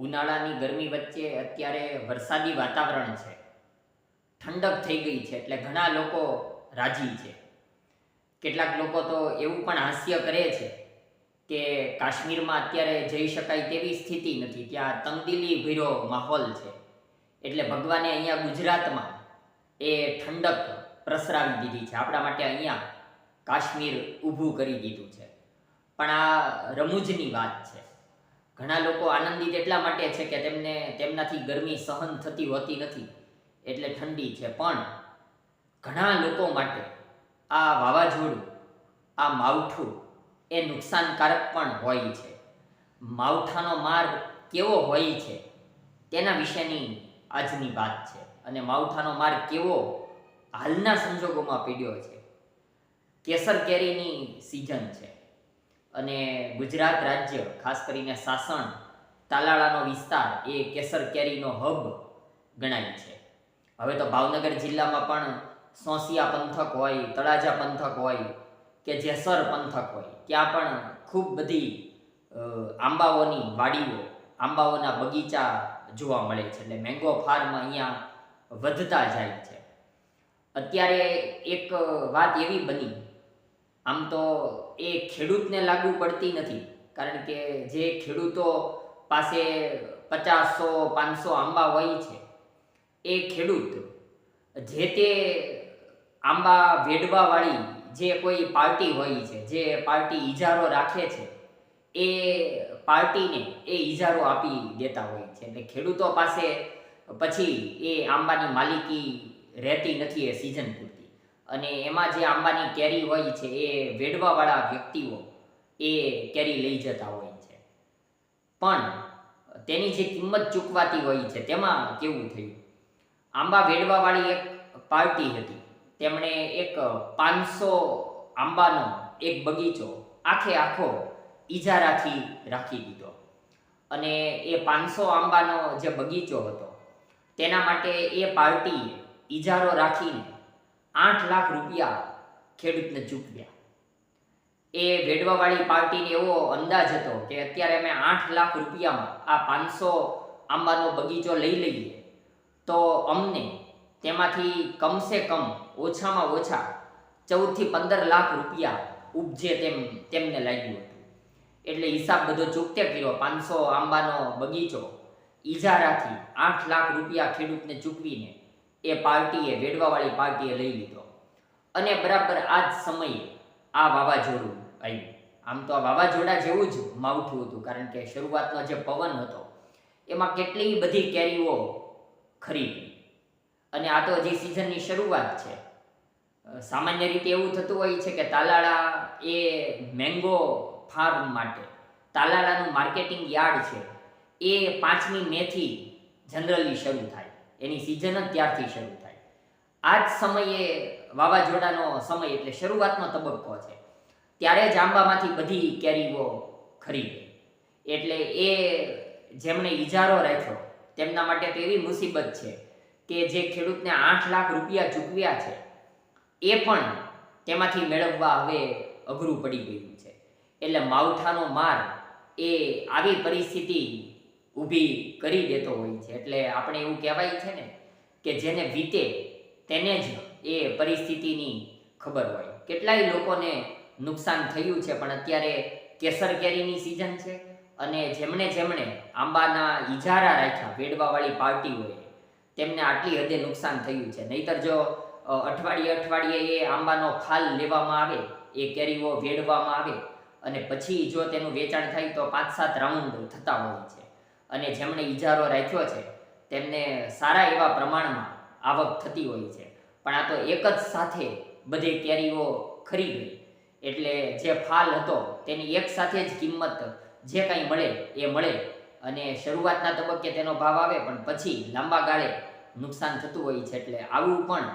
ઉનાળાની ગરમી વચ્ચે અત્યારે વરસાદી વાતાવરણ છે, ઠંડક થઈ ગઈ છે, એટલે ઘણા લોકો રાજી છે. કેટલાક લોકો તો એવું પણ હાસ્ય કરે છે કે કાશ્મીરમાં અત્યારે જઈ શકાય તેવી સ્થિતિ નથી, ત્યાં તંગદિલી ભર્યો માહોલ છે. એટલે ભગવાને અહીંયા ગુજરાતમાં એ ઠંડક પ્રસરાવી દીધી છે, આપણા માટે અહીંયા કાશ્મીર ઊભું કરી દીધું છે. પણ આ રમૂજની વાત છે. ઘણા લોકો આનંદિત એટલા માટે છે કે તેમનાથી ગરમી સહન થતી હોતી નથી, એટલે ઠંડી છે. પણ ઘણા લોકો માટે આ વાવાઝોડું, આ માવઠું એ નુકસાનકારક પણ હોય છે. માવઠાનો માર કેવો હોય છે તેના વિશેની આજની વાત છે. અને માવઠાનો માર કેવો હાલના સંજોગોમાં પડ્યો છે. કેસર કેરીની સિઝન છે અને ગુજરાત રાજ્ય, ખાસ કરીને સાસણ તાલાળાનો વિસ્તાર એ કેસર કેરીનો હબ ગણાય છે. હવે તો ભાવનગર જિલ્લામાં પણ સોંસિયા પંથક હોય, તળાજા પંથક હોય કે જેસર પંથક હોય, ત્યાં પણ ખૂબ બધી આંબાઓની વાડીઓ, આંબાઓના બગીચા જોવા મળે છે. એટલે મેંગો ફાર્મ અહીંયા વધતા જાય છે. અત્યારે એક વાત એવી બની, આમ તો એ ખેડૂતને લાગુ પડતી નથી, કારણ કે જે ખેડૂતો પાસે 50-100-500 આંબા હોય છે, એ ખેડૂત જે તે આંબા વેડવાવાળી જે કોઈ પાર્ટી હોય છે, જે પાર્ટી ઇજારો રાખે છે, એ પાર્ટીને એ ઇજારો આપી દેતા હોય છે. એટલે ખેડૂતો પાસે પછી એ આંબાની માલિકી રહેતી નથી એ સિઝન પૂરતી. અને એમાં જે આંબાની કેરી હોય છે, એ વેડવાવાળા વ્યક્તિઓ એ કેરી લઈ જતા હોય છે. પણ તેની જે કિંમત ચૂકવાતી હોય છે, તેમાં કેવું થયું, આંબા વેડવાવાળી એક પાર્ટી હતી, તેમણે એક 500 આંબાનો એક બગીચો આખો ઇજારાથી રાખી દીધો. અને એ 500 આંબાનો જે બગીચો હતો, તેના માટે એ પાર્ટીએ ઇજારો રાખીને 8 લાખ રૂપિયા ખેડૂતને ચૂકવ્યા. એ વેડવાવાળી પાર્ટીને એવો અંદાજ હતો કે અત્યારે અમે 8 લાખ રૂપિયામાં આ 500 આંબાનો બગીચો લઈ લઈએ તો અમને તેમાંથી કમસે કમ ઓછામાં ઓછા 14-15 લાખ રૂપિયા ઉપજે તેમને લાગ્યું હતું. એટલે હિસાબ બધો ચૂકતે કર્યો. 500 આંબાનો બગીચો ઇજારાથી 8 લાખ રૂપિયા ખેડૂતને ચૂકવીને એ પાર્ટીએ, વેડવાવાળી પાર્ટીએ લઈ લીધો. અને બરાબર આ જ સમયે આ વાવાઝોડું આવ્યું. આમ તો આ વાવાઝોડા જેવું જ માવઠું હતું, કારણ કે શરૂઆતનો જે પવન હતો એમાં કેટલી બધી કેરીઓ ખરી ગઈ. અને આ તો હજી સિઝનની શરૂઆત છે. સામાન્ય રીતે એવું થતું હોય છે કે તાલાળા એ મેંગો ફાર્મ માટે તાલાળાનું માર્કેટિંગ યાર્ડ છે, એ 5મી મેથી જનરલી શરૂ થાય, એની સિઝન જ ત્યારથી શરૂ થાય. આ જ સમયે વાવાઝોડાનો સમય એટલે શરૂઆતનો તબક્કો છે, ત્યારે જ આંબામાંથી બધી કેરીઓ ખરી ગઈ. એટલે એ જેમણે ઇજારો રાખ્યો તેમના માટે તો એવી મુસીબત છે કે જે ખેડૂતને 8 લાખ રૂપિયા ચૂકવ્યા છે, એ પણ તેમાંથી મેળવવા હવે અઘરું પડી ગયું છે. એટલે માવઠાનો માર એ આવી પરિસ્થિતિ ઊભી કરી દેતો હોય છે. એટલે આપણે એવું કહેવાય છે ને કે જેને વીતે તેને જ એ પરિસ્થિતિની ખબર હોય. કેટલાય લોકોને નુકસાન થયું છે, પણ અત્યારે કેસર કેરીની સિઝન છે અને જેમણે આંબાના ઇજારા રાખ્યા વેડવાવાળી પાર્ટીઓએ, તેમને આટલી હદે નુકસાન થયું છે. નહીંતર જો અઠવાડિયે એ આંબાનો ફાલ લેવામાં આવે, એ કેરીઓ વેડવામાં આવે અને પછી જો તેનું વેચાણ થાય તો 5-7 રાઉન્ડ થતા હોય છે. અને જેમણે ઇજારો રાખ્યો છે તેમને સારા એવા પ્રમાણમાં આવક થતી હોય છે. પણ આ તો એક જ સાથે બધી કેરીઓ ખરી ગઈ, એટલે જે ફાલ હતો તેની એક સાથે જ કિંમત જે કાંઈ મળે એ મળે અને શરૂઆતના તબક્કે તેનો ભાવ આવે, પણ પછી લાંબા ગાળે નુકસાન થતું હોય છે. એટલે આવું પણ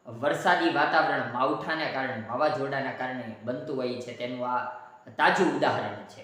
વરસાદી વાતાવરણ માવઠાને કારણે, વાવાઝોડાના કારણે બનતું હોય છે. તેનું આ તાજું ઉદાહરણ છે.